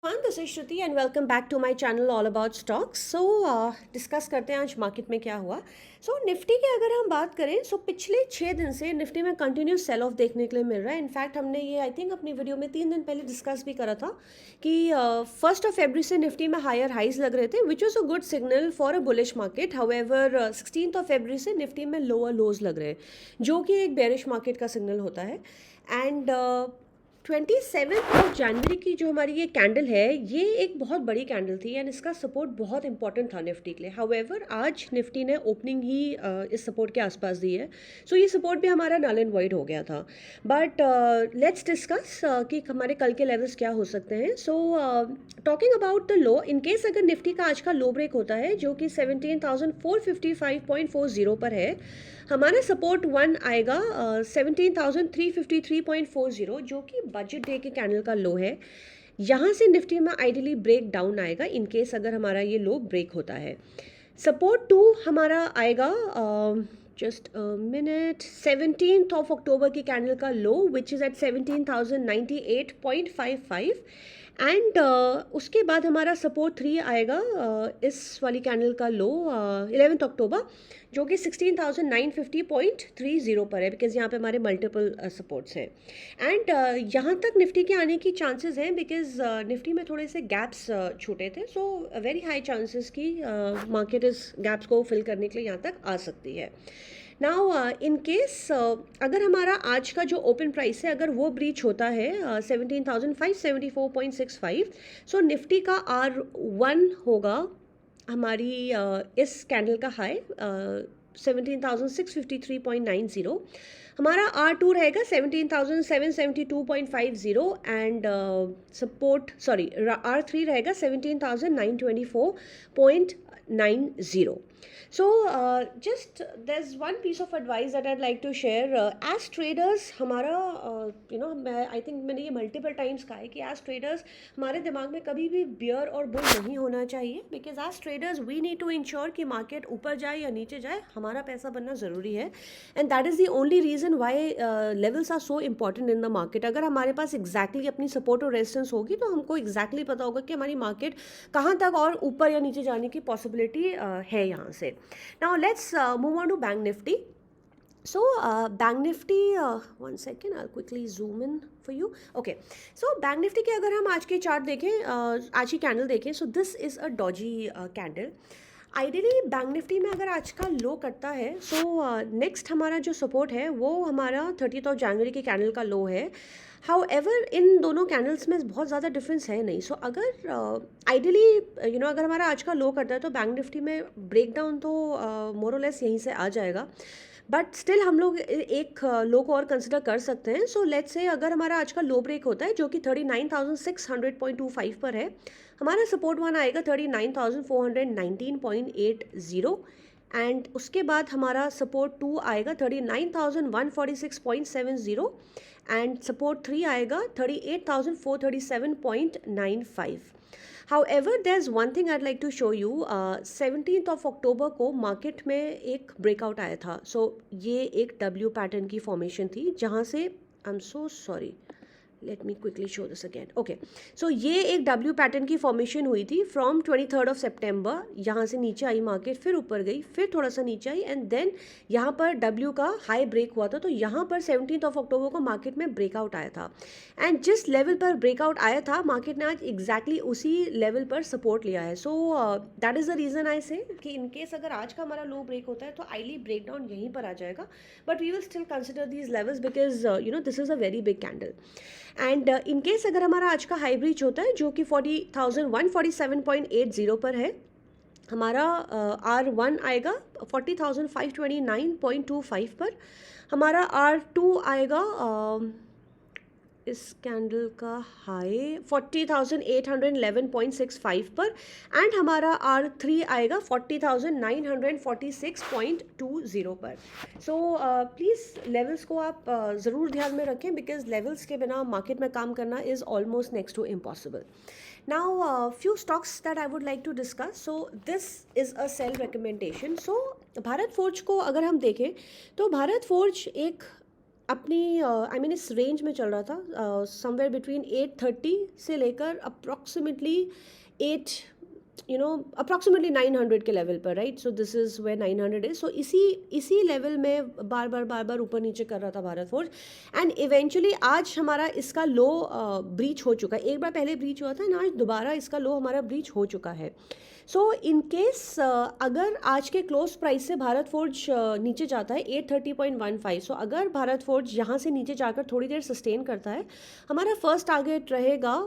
This is Shruti and welcome back to my channel all about stocks. Discuss करते हैं आज market में क्या हुआ। निफ्टी की अगर हम बात करें पिछले 6 दिन से निफ्टी में कंटिन्यूस सेल ऑफ देखने के लिए मिल रहा है। इनफैक्ट हमने ये आई थिंक अपनी वीडियो में 3 दिन पहले डिस्कस भी करा था कि 1 फरवरी से निफ्टी में हायर हाइज लग रहे थे which was a good signal for a bullish market. However 16 फरवरी से निफ्टी में लोअर लोज लग रहे हैं जो कि एक बेरिश मार्केट का सिग्नल होता है। एंड 27 जनवरी की जो हमारी ये कैंडल है ये एक बहुत बड़ी कैंडल थी एंड इसका सपोर्ट बहुत इंपॉर्टेंट था निफ्टी के लिए। हाउएवर आज निफ्टी ने ओपनिंग ही इस सपोर्ट के आसपास दी है। ये सपोर्ट भी हमारा नल एंड वाइड हो गया था। बट लेट्स डिस्कस कि हमारे कल के लेवल्स क्या हो सकते हैं। Talking about the low, in case अगर निफ्टी का आज का लो ब्रेक होता है जो कि 17,455.40 पर है, हमारा सपोर्ट 1 आएगा 17,353.40 जो कि बजट डे के कैंडल का लो है। यहाँ से निफ्टी में आइडियली ब्रेक डाउन आएगा इन केस अगर हमारा ये लो ब्रेक होता है। सपोर्ट 2 हमारा आएगा जस्ट मिनट 17 अक्टूबर की कैंडल का लो विच इज़ एट 17,098.55 एंड उसके बाद हमारा सपोर्ट 3 आएगा इस वाली कैंडल का लो 11 अक्टूबर जो कि 16,950.30 पर है बिकॉज यहाँ पे हमारे मल्टीपल सपोर्ट्स हैं। एंड यहाँ तक निफ्टी के आने की चांसेस हैं बिकॉज निफ्टी में थोड़े से गैप्स छूटे थे। वेरी हाई चांसेस की मार्केट इस गैप्स को फिल करने के लिए यहाँ तक आ सकती है। नाउ इन केस अगर हमारा आज का जो ओपन प्राइस है अगर वो ब्रीच होता है 17,574.65, निफ्टी का R1 होगा हमारी इस कैंडल का हाई 17,653.90, हमारा R2 रहेगा 17,772.50 एंड सपोर्ट R3 रहेगा 17,924.90। Just there's one piece of advice that I'd like to share. As traders हमारा I think मैंने ये multiple times कहा है कि as traders हमारे दिमाग में कभी भी bear और bull नहीं होना चाहिए because as traders we need to ensure कि market ऊपर जाए या नीचे जाए हमारा पैसा बनना ज़रूरी है and that is the only reason why levels are so important in the market. अगर हमारे पास exactly अपनी support और resistance होगी तो हमको exactly पता होगा कि हमारी market कहाँ तक और ऊपर या नीचे जाने की possibility है यहाँ से। Now let's move on to Bank Nifty. Bank Nifty, one second, I'll quickly zoom in for you. Okay, Bank Nifty के अगर हम आज के चार्ट देखें, आज की कैंडल देखें, this is a dodgy candle. Ideally bank Nifty में अगर आज का लो करता है नेक्स्ट हमारा जो सपोर्ट है वो हमारा 30 जनवरी की कैंडल का लो है। हाउएवर इन दोनों कैंडल्स में बहुत ज़्यादा डिफरेंस है नहीं। अगर आइडियली अगर हमारा आज का लो करता है तो बैंक निफ्टी में ब्रेक डाउन तो मोर और लेस यहीं से आ जाएगा बट स्टिल हम लोग एक लो को और कंसिडर कर सकते हैं। लेट्स से अगर हमारा आज का लो ब्रेक होता है जो कि 39,600.25 पर है, हमारा सपोर्ट 1 आएगा 39,419.80 एंड उसके बाद हमारा सपोर्ट 2 आएगा 39,146.70 एंड सपोर्ट 3 आएगा 38,437.95। However, there's one thing I'd like to show you. 17 अक्टूबर को मार्केट में एक ब्रेकआउट आया था। ये एक W पैटर्न की फॉर्मेशन थी जहाँ से I am so sorry let me quickly show this again. Okay, ये एक W पैटर्न की फॉर्मेशन हुई थी फ्रॉम 23 सितंबर। यहाँ से नीचे आई मार्केट, फिर ऊपर गई, फिर थोड़ा सा नीचे आई एंड देन यहाँ पर W का हाई ब्रेक हुआ था। तो यहाँ पर 17 अक्टूबर को मार्केट में ब्रेकआउट आया था एंड जिस लेवल पर ब्रेकआउट आया था मार्केट ने आज एग्जैक्टली उसी लेवल पर सपोर्ट लिया है। That is the reason I से कि इन केस अगर आज का हमारा लो ब्रेक होता है तो आईली ब्रेक डाउन यहीं पर आ जाएगा but we will still consider these levels because this is a very big candle. And in case अगर हमारा आज का हाई ब्रीच होता है जो कि 40,147.80 पर है, हमारा R1 आएगा 40,529.25 पर, हमारा R2 आएगा इस कैंडल का हाई 40,811.65 पर एंड हमारा R3 आएगा 40,946.20 पर। प्लीज़ लेवल्स को आप ज़रूर ध्यान में रखें बिकॉज लेवल्स के बिना मार्केट में काम करना is almost next to impossible. Now, few stocks that I would like to discuss. This is a sell recommendation. Bharat forge को अगर हम देखें तो भारत फोर्ज एक अपनी आई मीन इस रेंज में चल रहा था, समवेयर बिटवीन 830 से लेकर अप्रॉक्सीमेटली 8 अप्रॉक्सीमेटली 900 के लेवल पर, right. So this is way 900 is. So इसी लेवल में बार बार ऊपर नीचे कर रहा था भारत फोर्ज. एंड इवेंचुअली आज हमारा इसका लो ब्रीच हो चुका है. एक बार पहले ब्रीच हुआ था ना, आज दोबारा इसका लो हमारा ब्रीच हो चुका है. सो इन केस अगर आज के क्लोज प्राइस से भारत फोर्ज नीचे जाता है 830.15. सो अगर भारत फोर्ज यहाँ से नीचे जाकर थोड़ी देर सस्टेन करता है, हमारा फर्स्ट टारगेट रहेगा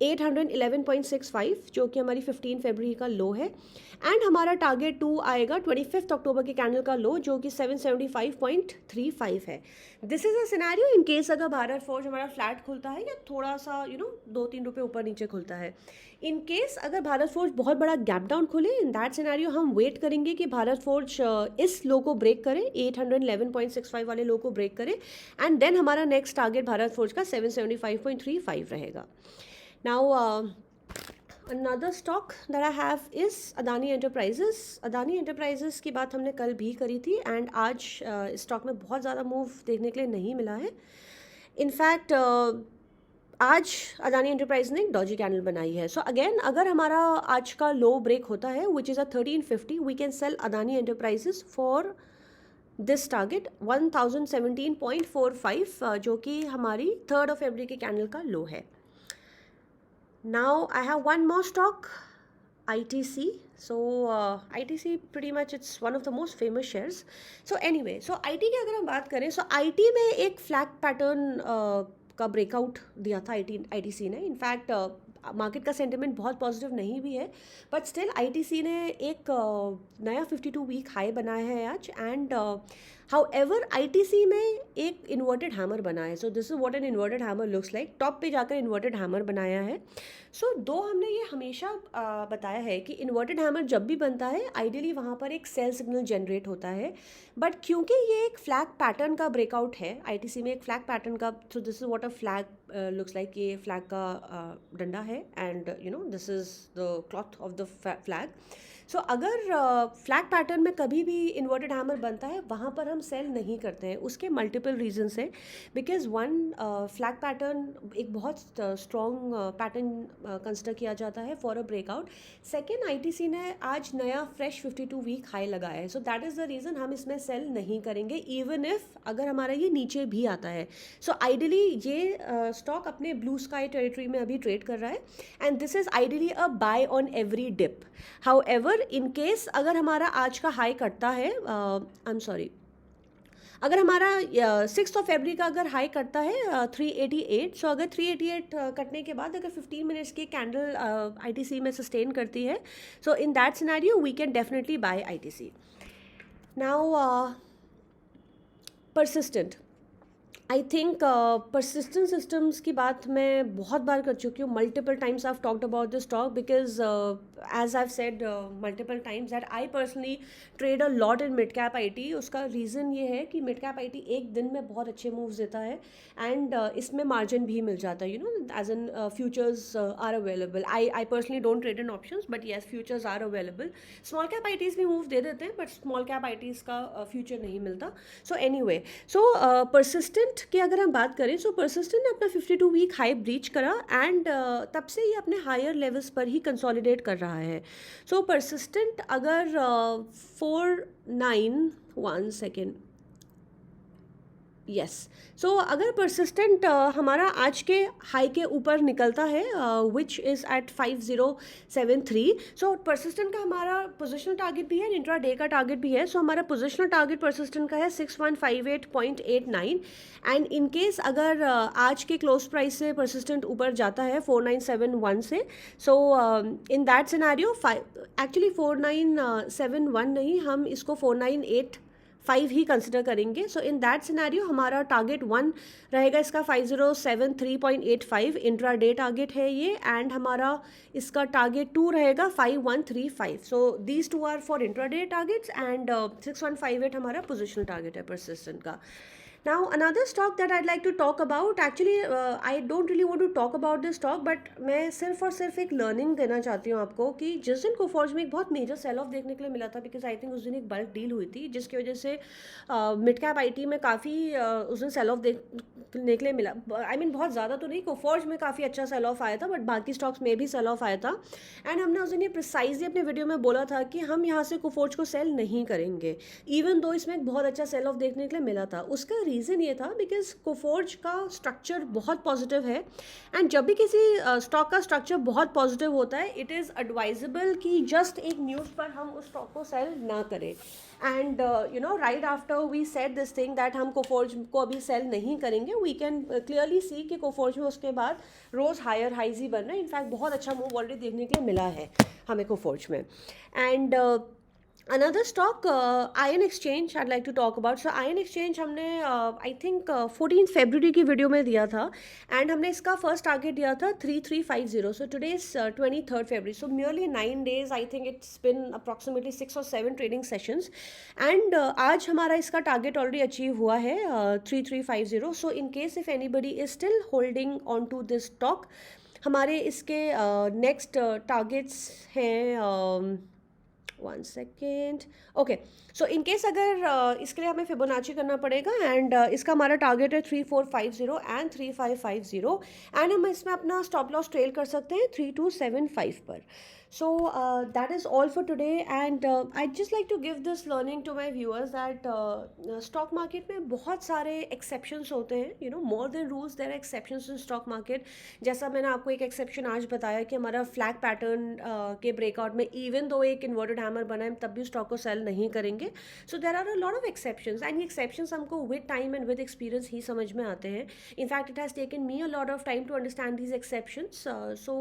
811.65, जो कि हमारी 15 फरवरी का लो है. एंड हमारा टारगेट 2 आएगा 25 अक्टूबर के कैंडल का लो, जो कि 775.35 है. This is a scenario in case अगर भारत फोर्ज हमारा फ्लैट खुलता है या थोड़ा सा 2-3 रुपये ऊपर नीचे खुलता है. इन केस अगर भारत फोर्ज बहुत बड़ा गैप डाउन खुले, इन दैट सिनेरियो हम वेट करेंगे कि भारत फोर्ज इस लो को ब्रेक करे, 811.65 वाले लो को ब्रेक करे. एंड देन हमारा नेक्स्ट टारगेट भारत फोर्ज का 775.35 रहेगा. Now, another stock that I have is Adani Enterprises. Adani Enterprises की बात हमने कल भी करी थी एंड आज स्टॉक में बहुत ज़्यादा मूव देखने के लिए नहीं मिला है. इनफैक्ट आज अदानी एंटरप्राइज ने एक डॉजी कैंडल बनाई है. सो अगेन अगर हमारा आज का लो ब्रेक होता है which is a 1350, we can sell Adani enterprises for this target 1017.45, जो कि हमारी 3rd फरवरी के कैंडल का लो है. Now I have one more stock, ITC. So ITC pretty much it's one of the most famous shares. So anyway, so IT की अगर हम बात करें, so IT में एक फ्लैग पैटर्न का ब्रेकआउट दिया था ITC ने. इनफैक्ट मार्केट का सेंटिमेंट बहुत पॉजिटिव नहीं भी है, बट स्टिल ITC ने एक नया 52 वीक हाई बनाया है आज. एंड हाउएवर ITC में एक इन्वर्टेड हैमर बना है. सो this is what an inverted hammer looks like. Top पे जाकर इन्वर्टेड हैमर बनाया है. सो हमने ये हमेशा बताया है कि इन्वर्टेड हैमर जब भी बनता है आइडियली वहाँ पर एक सेल सिग्नल जनरेट होता है. बट क्योंकि ये एक फ्लैग पैटर्न का ब्रेकआउट है ITC में, एक फ्लैग पैटर्न का, so this is what a flag looks like. ये फ्लैग का डंडा है and this is the cloth of the flag. So अगर फ्लैग पैटर्न में कभी भी इन्वर्टेड हैमर बनता है वहाँ पर हम सेल नहीं करते हैं. उसके मल्टीपल रीजन है. बिकॉज वन, फ्लैग पैटर्न एक बहुत स्ट्रॉन्ग पैटर्न कंसिडर किया जाता है for a breakout. Second, ITC ने आज नया फ्रेश 52 वीक हाई लगाया है. So that is the reason हम इसमें सेल नहीं करेंगे इवन इफ अगर हमारा ये नीचे भी आता है. सो आइडियली ये स्टॉक अपने ब्लू स्काई टेरिटरी में अभी ट्रेड कर रहा है and this is ideally a buy on every dip. However in case अगर हमारा आज का हाई कटता है, आई एम सॉरी, अगर हमारा 6 फरवरी का अगर हाई करता है 388, सो अगर 388 कटने के बाद अगर 15 मिनट्स की कैंडल ITC में सस्टेन करती है, so in that scenario we can definitely buy ITC. Now Persistent, I think Persistent Systems की बात मैं बहुत बार कर चुकी हूँ. Multiple times I have talked about this stock because as I have said multiple times that I personally trade a lot in mid cap IT. उसका रीज़न ये है कि मिड कैप IT एक दिन में बहुत अच्छे मूव्स देता है एंड इसमें मार्जिन भी मिल जाता है, as an futures are available. I personally don't trade in options but yes futures are available. Small cap ITs भी मूव दे देते हैं बट स्मॉल कैप ITs का फ्यूचर नहीं मिलता. सो एनीवे, सो परसिस्टेंट की अगर हम बात करें, सो परसिस्टेंट ने अपना 52 वीक हाई ब्रीच करा एंड तब से ये अपने हायर लेवल्स पर ही कंसोलिडेट कर रहा है. सो परसिस्टेंट अगर 1 सेकेंड, यस, सो अगर परसिस्टेंट हमारा आज के हाई के ऊपर निकलता है which is at 5073, so Persistent का हमारा पोजिशनल टारगेट भी है, इंट्रा डे का टारगेट भी है. सो हमारा पोजिशनल टारगेट परसिस्टेंट का है 6158.89. एंड इन केस अगर आज के क्लोज प्राइस से परसिस्टेंट ऊपर जाता है 4971 से, सो इन दैट सिनेरियो एक्चुअली 4971 नहीं, हम इसको 4985 ही कंसिडर करेंगे. सो इन दैट सिनेरियो हमारा टारगेट 1 रहेगा इसका 5073.85, इंट्रा डे टारगेट है ये. एंड हमारा इसका टारगेट 2 रहेगा 5135. So these 2 are for intraday targets and 6158 हमारा पोजिशनल टारगेट है परसिस्टेंट का. Now, another stock that I'd like to talk about, actually, I don't really want to talk about this stock, but मैं सिर्फ और सिर्फ एक learning देना चाहती हूँ आपको कि जिस दिन कोफोर्ज में एक बहुत मेजर सेल ऑफ देखने के लिए मिला था, बिकॉज आई थिंक उस दिन एक बल्क डील हुई थी जिसकी वजह से मिड कैप आईटी में काफ़ी उस दिन सेल ऑफ देखने के लिए मिला। आई मीन बहुत ज़्यादा तो नहीं, कोफोर्ज में काफ़ी अच्छा सेल ऑफ आया था, बट बाकी स्टॉक्स में भी सेल ऑफ आया था। एंड हमने उस दिन ये प्रिसाइजली अपने वीडियो में बोला था कि हम यहाँ से कोफोर्ज को सेल नहीं करेंगे, इवन दो इसमें एक बहुत अच्छा सेल ऑफ देखने के लिए मिला था। उसका रीज़न ये था बिकॉज कोफोर्ज का स्ट्रक्चर बहुत पॉजिटिव है, एंड जब भी किसी स्टॉक का स्ट्रक्चर बहुत पॉजिटिव होता है, इट इज़ एडवाइजेबल कि जस्ट एक न्यूज़ पर हम उस स्टॉक को सेल ना करें। And you know, right after we said this thing that हम कोफोर्ज को अभी सेल नहीं करेंगे, वी कैन क्लियरली सी कि कोफोर्ज में उसके बाद रोज़ हायर हाइज ही बन रहे हैं। इनफैक्ट बहुत अच्छा मूव ऑलरेडी देखने के लिए मिला है हमें कोफोर्ज में। And another stock, Ion Exchange, I'd like to talk about. So Ion Exchange हमने I think 14 February की वीडियो में दिया था, एंड हमने इसका फर्स्ट टारगेट दिया था 3350. So today is 23rd February, so merely 9 days. I think it's been approximately 6 or 7 trading sessions, and आज हमारा इसका टारगेट ऑलरेडी अचीव हुआ है 3350. So in case if anybody is still holding on to this stock, हमारे इसके next targets हैं, one second, okay. सो इन case अगर इसके लिए हमें फिबोनाची करना पड़ेगा, एंड इसका हमारा टारगेट है 3450 एंड 3550, एंड हम इसमें अपना स्टॉप लॉस ट्रेल कर सकते हैं 3275 पर। So that is all for today, and I'd just like to give this learning to my viewers that stock market में बहुत सारे exceptions होते हैं, you know, more than rules there are exceptions in stock market. जैसा मैंने आपको एक exception आज बताया कि हमारा flag pattern के breakout में even though एक inverted hammer बना है, तब भी stock को sell नहीं करेंगे. So there are a lot of exceptions, and ये exceptions हमको with time and with experience ही समझ में आते हैं. In fact, it has taken me a lot of time to understand these exceptions. So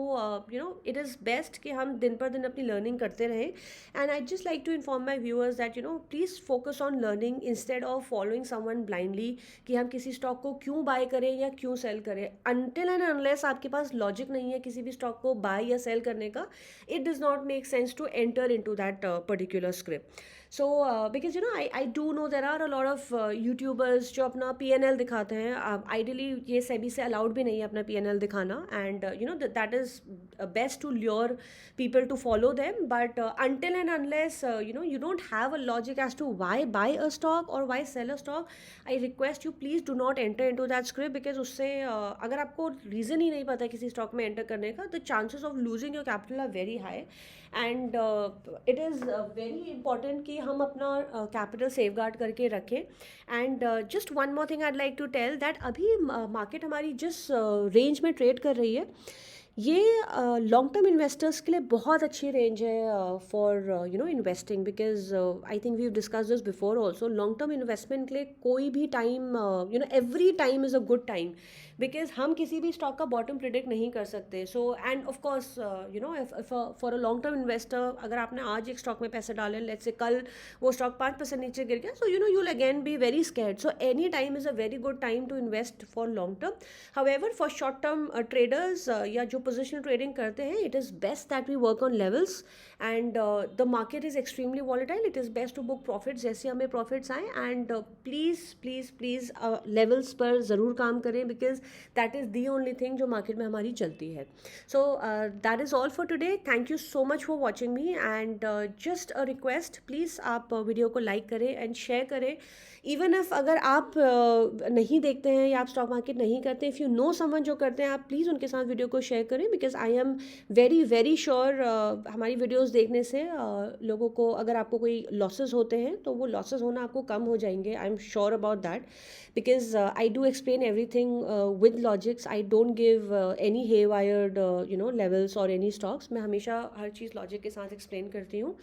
you know, it is best कि हम दिन पर दिन अपनी लर्निंग करते रहें, and I just like to inform my viewers that you know, please focus on learning instead of following someone blindly कि हम किसी स्टॉक को क्यों बाय करें या क्यों सेल करें। अनटिल एंड अनलेस आपके पास लॉजिक नहीं है किसी भी स्टॉक को बाय या सेल करने का, it does not make sense to enter into that particular script. So because you know, I do know there are a lot of YouTubers जो अपना PNL दिखाते हैं। आइडियली ये सेबी से अलाउड भी नहीं है अपना PNL दिखाना, and you know that is best to lure people to follow them, but until and unless you know, you don't have a logic as to why buy a stock or why sell a stock, I request you please do not enter into that script, because उससे अगर आपको reason ही नहीं पता किसी stock में enter करने का, the chances of losing your capital are very high, and it is very important कि हम अपना कैपिटल सेफगार्ड करके रखें। And just one more thing I'd like to tell that अभी मार्केट हमारी जिस रेंज में ट्रेड कर रही है, ये लॉन्ग टर्म इन्वेस्टर्स के लिए बहुत अच्छी रेंज है for you know investing, because I think we have discuss this before also. Long term investment के लिए कोई भी time, you know, every time is a good time, because हम किसी भी स्टॉक का बॉटम प्रिडिक्ट नहीं कर सकते। So end of course you know, for a long term investor, अगर आपने आज एक स्टॉक में पैसे डाले, लेट्स से कल वो स्टॉक 5% नीचे गिर गया, so you know, you will again be very scared. So any time is a very good time to invest for long term. However for short term traders या जो पोजिशनल ट्रेडिंग करते हैं, it is best that we work on levels, and the market is extremely volatile, it is best to book profits जैसे हमें profits आए, and please please please levels पर ज़रूर काम करें, because that is the only thing जो market में हमारी चलती है। So that is all for today. Thank you so much for watching me, and just a request, please आप वीडियो को लाइक करें एंड शेयर करें। इवन इफ अगर आप नहीं देखते हैं या आप स्टॉक मार्केट नहीं करते, इफ़ यू नो समवन जो करते हैं, आप प्लीज़ उनके साथ वीडियो को शेयर करें, because I am very very sure हमारी वीडियोस देखने से लोगों को, अगर आपको कोई लॉसेस होते हैं तो वो लॉसेस होना आपको कम हो जाएंगे। I am sure about that, because I do explain everything with logics. I don't give any haywired you know levels और एनी स्टॉक्स। मैं हमेशा हर चीज़ लॉजिक के साथ एक्सप्लेन करती हूँ,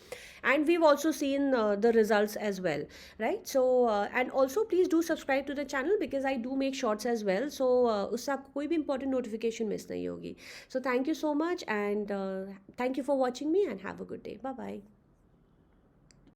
and we have also seen the results as well, right? So and also please do subscribe to the channel, because I do make shorts as well, so उससे आपको कोई भी important notification miss नहीं होगी। So thank you so much, and thank you for watching me, and have a good day. Bye bye.